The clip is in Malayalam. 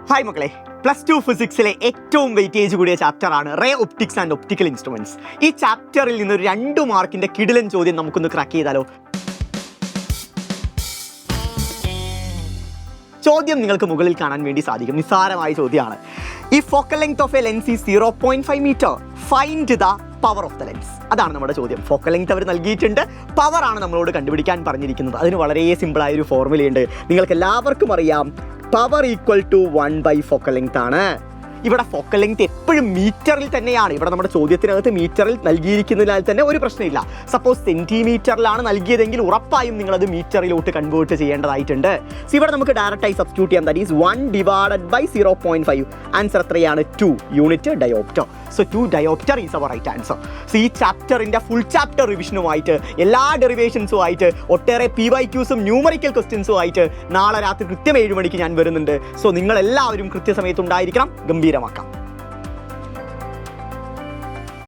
ഹായ് മക്കളെ, +2 ഫിസിക്സിലെ ഏറ്റവും വെയിറ്റേജ് കൂടിയ ചാപ്റ്ററാണ് ray optics and optical instruments. ഈ ചാപ്റ്ററിൽ നിന്നൊരു 2 മാർക്കിന്റെ കിടിലൻ ചോദ്യം നമുക്കൊന്ന് ക്രാക്ക് ചെയ്താലോ? ചോദ്യം നിങ്ങൾക്ക് മുകളിൽ കാണാൻ വേണ്ടി സാധിക്കും. നിസ്സാരമായ ചോദ്യമാണ്. ഈ focal length of a lens is 0.5 metre. Find the power of the lens. അതാണ് നമ്മുടെ ചോദ്യം. ഫോക്കൽ ലെങ്ത് അവർ നൽകിയിട്ടുണ്ട്, പവർ ആണ് നമ്മളോട് കണ്ടുപിടിക്കാൻ പറഞ്ഞിരിക്കുന്നത്. അതിന് വളരെ സിമ്പിളായ ഒരു ഫോർമുലയുണ്ട്. നിങ്ങൾക്ക് എല്ലാവർക്കും അറിയാം, power equal to 1/, focal length ആണ്. ഇവിടെ ഫോക്കൽ ലെങ്ത് എപ്പോഴും മീറ്ററിൽ തന്നെയാണ്. ഇവിടെ നമ്മുടെ ചോദ്യത്തിനകത്ത് മീറ്ററിൽ നൽകിയിരിക്കുന്നതിനാൽ തന്നെ ഒരു പ്രശ്നമില്ല. സപ്പോസ് സെന്റിമീറ്ററിലാണ് നൽകിയതെങ്കിൽ ഉറപ്പായും നിങ്ങളത് മീറ്ററിലോട്ട് കൺവേർട്ട് ചെയ്യേണ്ടതായിട്ടുണ്ട്. സോ ഇവിടെ നമുക്ക് ഡയറക്റ്റായി സബ്സ്റ്റിറ്റ്യൂട്ട് ചെയ്യാം. That is 1/0.5. ആൻസർ എത്രയാണ്? 2 unit dioptre. So 2 dioptre is our right answer. So ഈ ചാപ്റ്ററിൻ്റെ ഫുൾ ചാപ്റ്റർ റിവിഷനുമായിട്ട് എല്ലാ ഡെറിവേഷൻസുമായിട്ട് ഒട്ടേറെ PYQസും ന്യൂമറിക്കൽ ക്വസ്റ്റ്യൻസുമായിട്ട് നാളെ രാത്രി കൃത്യം 7 മണിക്ക് ഞാൻ വരുന്നുണ്ട്. സോ നിങ്ങളെല്ലാവരും കൃത്യസമയത്ത് ഉണ്ടായിരിക്കണം. ഗംഭീരമാക്കാം.